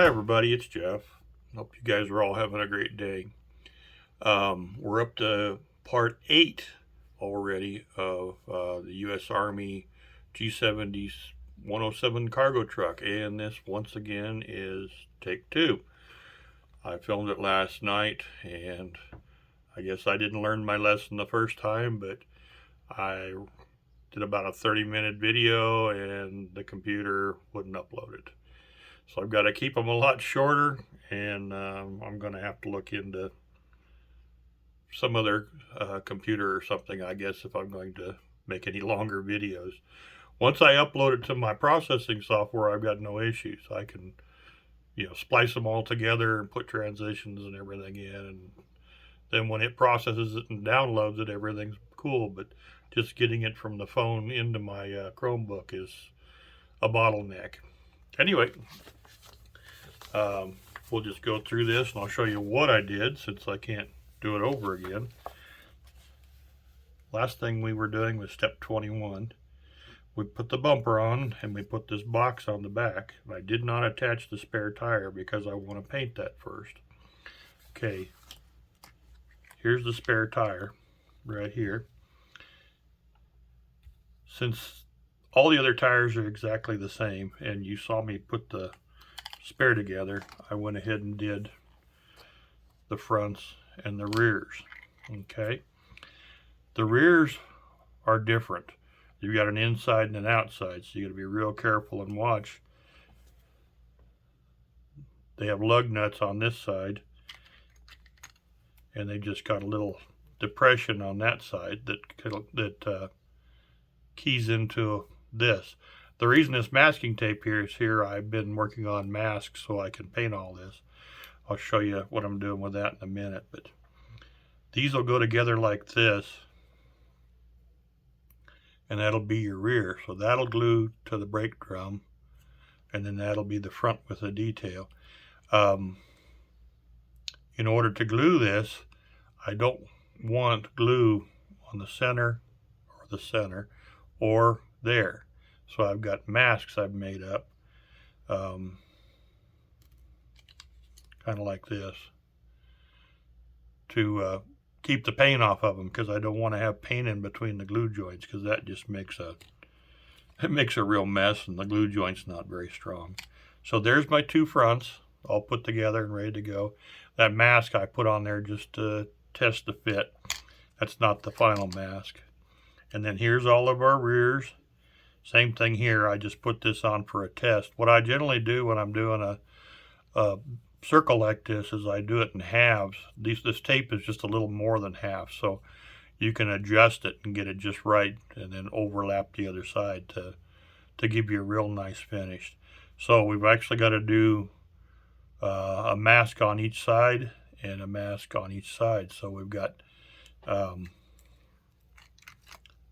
everybody, it's Jeff. Hope you guys are all having a great day. We're up to part 8 already of the U.S. Army G7107 cargo truck, and this once again is take 2. I filmed it last night, and I guess I didn't learn my lesson the first time, but I did about a 30-minute video and the computer wouldn't upload it. So I've got to keep them a lot shorter, and I'm going to have to look into some other computer or something, I guess, if I'm going to make any longer videos. Once I upload it to my processing software, I've got no issues. I can, splice them all together and put transitions and everything in, and then when it processes it and downloads it, everything's cool. But just getting it from the phone into my Chromebook is a bottleneck. Anyway, we'll just go through this and I'll show you what I did since I can't do it over again. Last thing we were doing was step 21. We put the bumper on and we put this box on the back. I did not attach the spare tire because I want to paint that first. Okay, here's the spare tire right here. Since all the other tires are exactly the same and you saw me put the spare together, I went ahead and did the fronts and the rears. Okay, the rears are different. You've got an inside and an outside, so you got to be real careful and watch. They have lug nuts on this side, and they just got a little depression on that side that keys into this. The reason this masking tape is here, I've been working on masks so I can paint all this. I'll show you what I'm doing with that in a minute, but these will go together like this, and that'll be your rear. So that'll glue to the brake drum, and then that'll be the front with the detail. In order to glue this, I don't want glue on the center or there. So I've got masks I've made up, kind of like this, to keep the paint off of them, because I don't want to have paint in between the glue joints, because that just makes a real mess, and the glue joint's not very strong. So there's my two fronts all put together and ready to go. That mask I put on there just to test the fit. That's not the final mask. And then here's all of our rears. Same thing here. I just put this on for a test. What I generally do when I'm doing a circle like this is I do it in halves. This tape is just a little more than half, so you can adjust it and get it just right, and then overlap the other side to give you a real nice finish. So we've actually got to do a mask on each side and a mask on each side. So we've got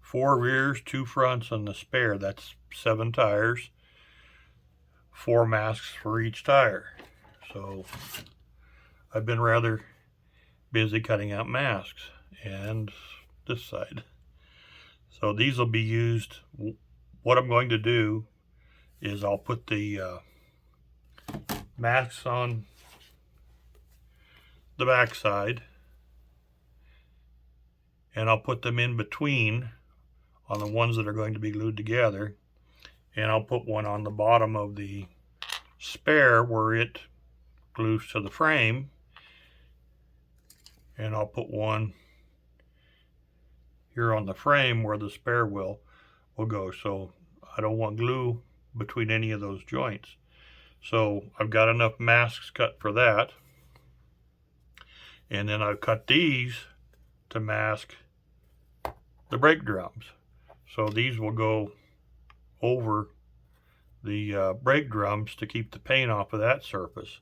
4 rears, 2 fronts, and the spare. That's 7 tires, 4 masks for each tire. So I've been rather busy cutting out masks, and this side. So these will be used. What I'm going to do is I'll put the masks on the back side, and I'll put them in between on the ones that are going to be glued together, and I'll put one on the bottom of the spare where it glues to the frame, and I'll put one here on the frame where the spare will go. So I don't want glue between any of those joints. So I've got enough masks cut for that, and then I've cut these to mask the brake drums. So these will go over the brake drums to keep the paint off of that surface.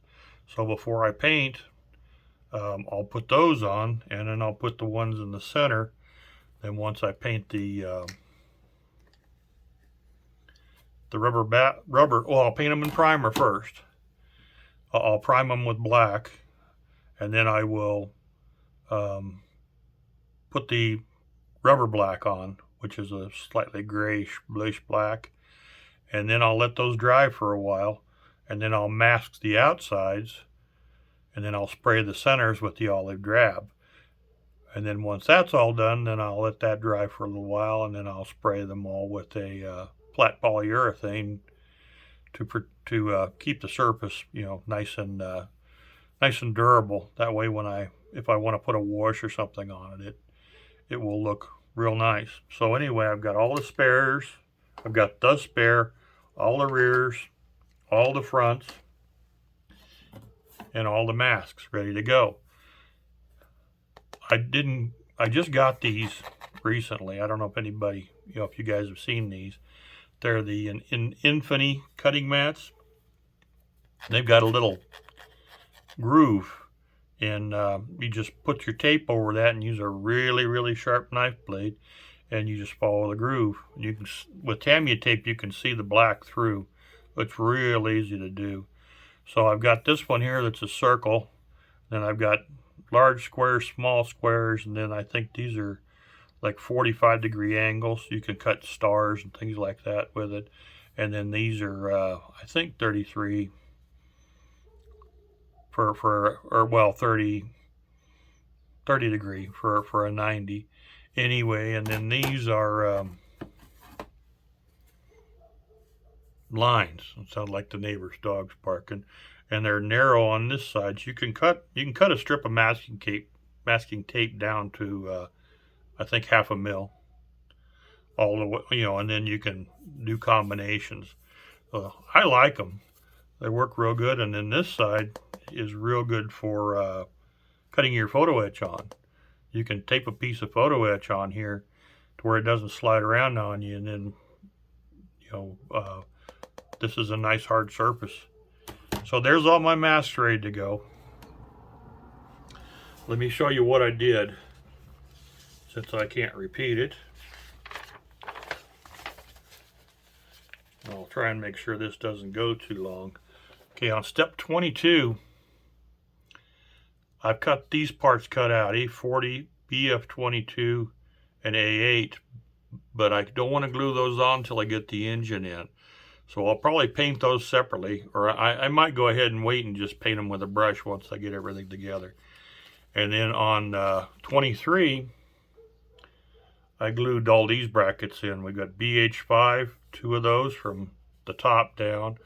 So before I paint, I'll put those on, and then I'll put the ones in the center. Then once I paint the rubber, well, I'll paint them in primer first. I'll prime them with black, and then I will put the rubber black on, which is a slightly grayish bluish black, and then I'll let those dry for a while, and then I'll mask the outsides, and then I'll spray the centers with the olive drab. And then once that's all done, then I'll let that dry for a little while, and then I'll spray them all with a flat polyurethane to keep the surface, nice and durable. That way, if I want to put a wash or something on it, it will look real nice. So anyway, I've got all the spares. I've got the spare, all the rears, all the fronts, and all the masks ready to go. I just got these recently. I don't know if anybody, if you guys have seen these. They're the Infinity cutting mats. They've got a little groove, and you just put your tape over that and use a really, really sharp knife blade, and you just follow the groove. You can, with Tamiya tape, you can see the black through. It's real easy to do. So I've got this one here that's a circle. Then I've got large squares, small squares, and then I think these are like 45-degree angles. You can cut stars and things like that with it. And then these are, I think 33 or 30 degree for a 90. Anyway, and then these are lines. It sounds like the neighbor's dog's barking. And they're narrow on this side. So you can cut a strip of masking tape down to I think 1/2 mil, all the way, and then you can do combinations. I like them. They work real good. And then this side is real good for cutting your photo etch on. You can tape a piece of photo etch on here to where it doesn't slide around on you, and then this is a nice hard surface. So there's all my masks ready to go. Let me show you what I did, since I can't repeat it. I'll try and make sure this doesn't go too long. Okay, on step 22, I've cut these parts cut out, A40, BF22, and A8, but I don't want to glue those on until I get the engine in. So I'll probably paint those separately, or I might go ahead and wait and just paint them with a brush once I get everything together. And then on 23, I glued all these brackets in. We got BH5, 2 of those from the top down,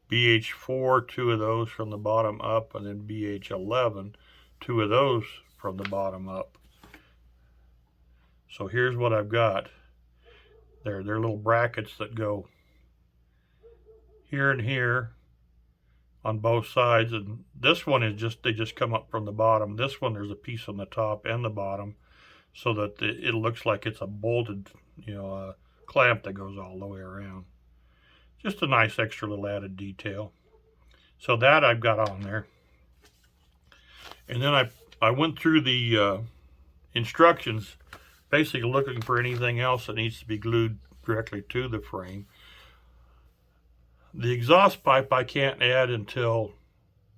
BH4, 2 of those from the bottom up, and then BH11, 2 of those from the bottom up. So here's what I've got. They're little brackets that go here and here on both sides, and this one is they just come up from the bottom. This one, there's a piece on the top and the bottom, so that it looks like it's a bolted, clamp that goes all the way around. Just a nice extra little added detail. So that I've got on there. And then I went through the instructions, basically looking for anything else that needs to be glued directly to the frame. The exhaust pipe I can't add until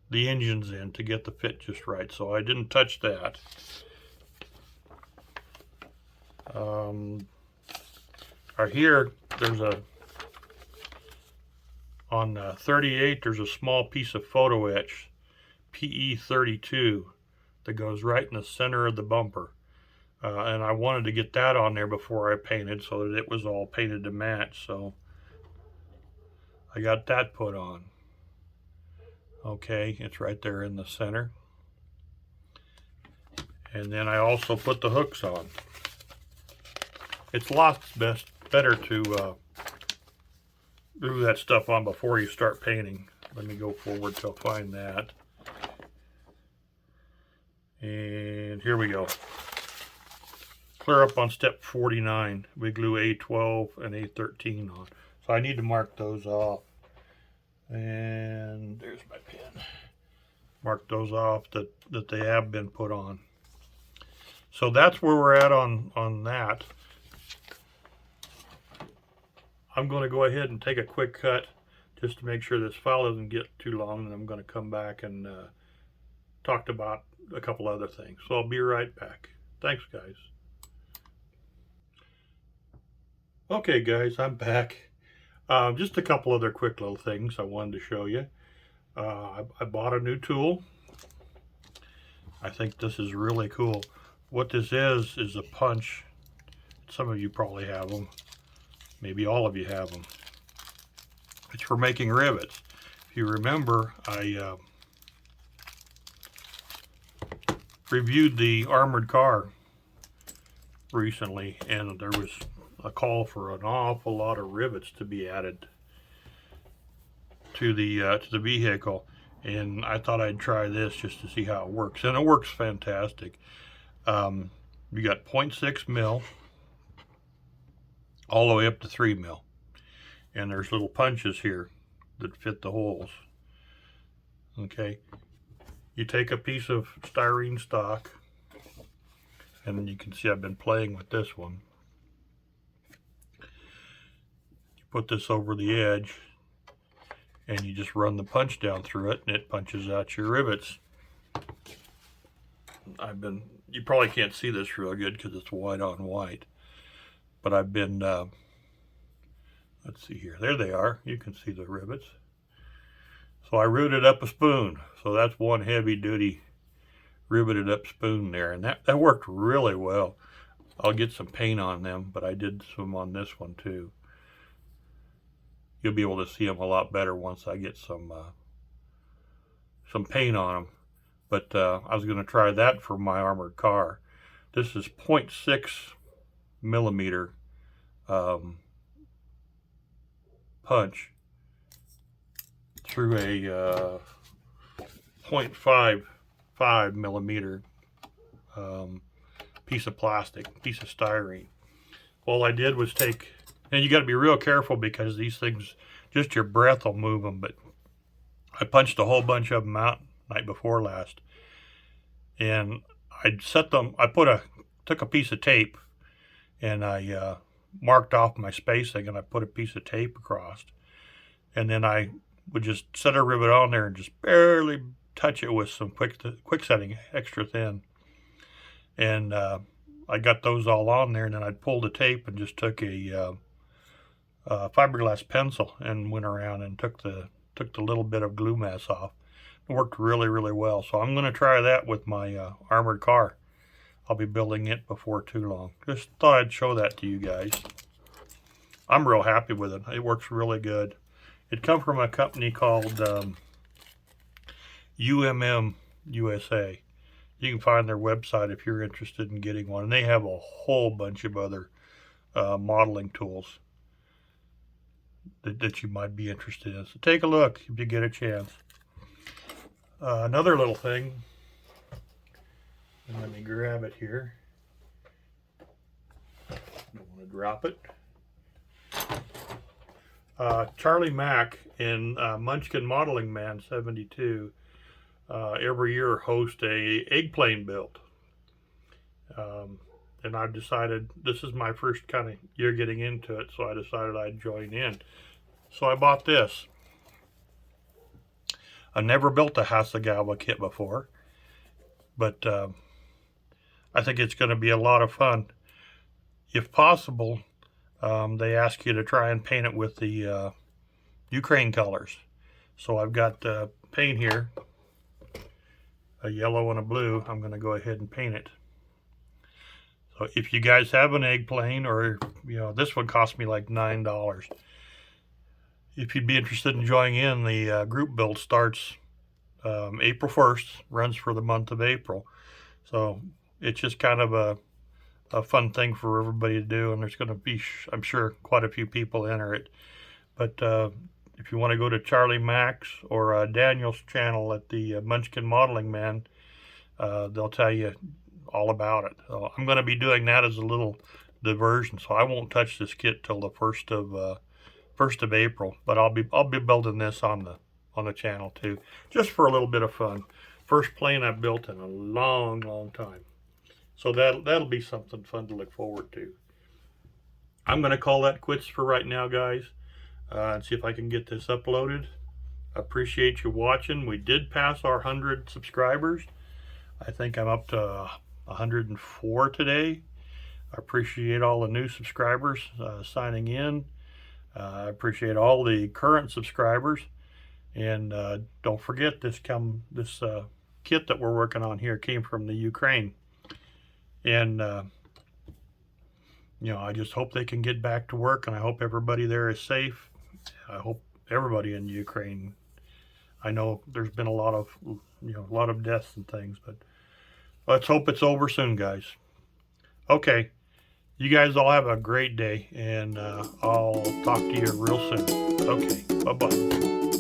the engine's in to get the fit just right, so I didn't touch that. Here, there's on 38, there's a small piece of photo etch, PE32, that goes right in the center of the bumper. And I wanted to get that on there before I painted, so that it was all painted to match, so I got that put on. Okay, it's right there in the center. And then I also put the hooks on. It's lots better to glue that stuff on before you start painting. Let me go forward till I find that. And here we go. Clear up on step 49. We glue A12 and A13 on. So I need to mark those off. And there's my pen. Mark those off that they have been put on. So that's where we're at on that. I'm going to go ahead and take a quick cut just to make sure this file doesn't get too long, and I'm going to come back and talk about a couple other things. So I'll be right back. Thanks, guys. Okay, guys, I'm back. Just a couple other quick little things I wanted to show you. I bought a new tool. I think this is really cool. What this is a punch. Some of you probably have them. Maybe all of you have them. It's for making rivets. If you remember, I reviewed the armored car recently, and there was a call for an awful lot of rivets to be added to the vehicle, and I thought I'd try this just to see how it works, and it works fantastic. You got 0.6 mil all the way up to 3 mil, and there's little punches here that fit the holes. Okay, you take a piece of styrene stock, and you can see I've been playing with this one. You put this over the edge, and you just run the punch down through it, and it punches out your rivets. You probably can't see this real good because it's white on white, but I've been, let's see here, there they are, you can see the rivets. So I rooted up a spoon, so that's one heavy duty riveted up spoon there, and that worked really well. I'll get some paint on them, but I did some on this one too. You'll be able to see them a lot better once I get some paint on them. But I was going to try that for my armored car. This is 0.6 millimeter punch through a 0.55 millimeter piece of plastic, piece of styrene. All I did was take, and you got to be real careful because these things, just your breath will move them, but I punched a whole bunch of them out night before last, and I set them, took a piece of tape, and I marked off my spacing, and I put a piece of tape across, and then I would just set a rivet on there and just barely touch it with some quick setting, extra thin, and I got those all on there, and then I'd pull the tape and just took a fiberglass pencil and went around and took the little bit of glue mass off. It worked really, really well. So I'm going to try that with my armored car. I'll be building it before too long. Just thought I'd show that to you guys. I'm real happy with it. It works really good. It comes from a company called USA. You can find their website if you're interested in getting one. And they have a whole bunch of other modeling tools that you might be interested in. So take a look if you get a chance. Another little thing, and let me grab it here. Don't want to drop it. Charlie Mack and Munchkin Modeling Man 72 every year host a eggplane build. And I've decided this is my first kind of year getting into it, so I decided I'd join in. So I bought this. I never built a Hasegawa kit before, but I think it's going to be a lot of fun. If possible, they ask you to try and paint it with the Ukraine colors. So I've got paint here, a yellow and a blue. I'm going to go ahead and paint it. So if you guys have an egg plane, or this one cost me like $9. If you'd be interested in joining in, the group build starts April 1st, runs for the month of April. So it's just kind of a fun thing for everybody to do, and there's going to be, I'm sure, quite a few people enter it. But if you want to go to Charlie Mack's or Daniel's channel at the Munchkin Modeling Man, they'll tell you all about it. So I'm going to be doing that as a little diversion, so I won't touch this kit till the 1st of April. But I'll be building this on the channel too, just for a little bit of fun. First plane I've built in a long, long time. So that'll be something fun to look forward to. I'm going to call that quits for right now, guys, and see if I can get this uploaded. Appreciate you watching. We did pass our 100 subscribers. I think I'm up to 104 today. I appreciate all the new subscribers signing in. I appreciate all the current subscribers. And don't forget, this kit that we're working on here came from the Ukraine. And you know, I just hope they can get back to work, and I hope everybody there is safe. I hope everybody in Ukraine. I know there's been a lot of deaths and things, but let's hope it's over soon, guys. Okay, you guys all have a great day, and I'll talk to you real soon. Okay, bye-bye.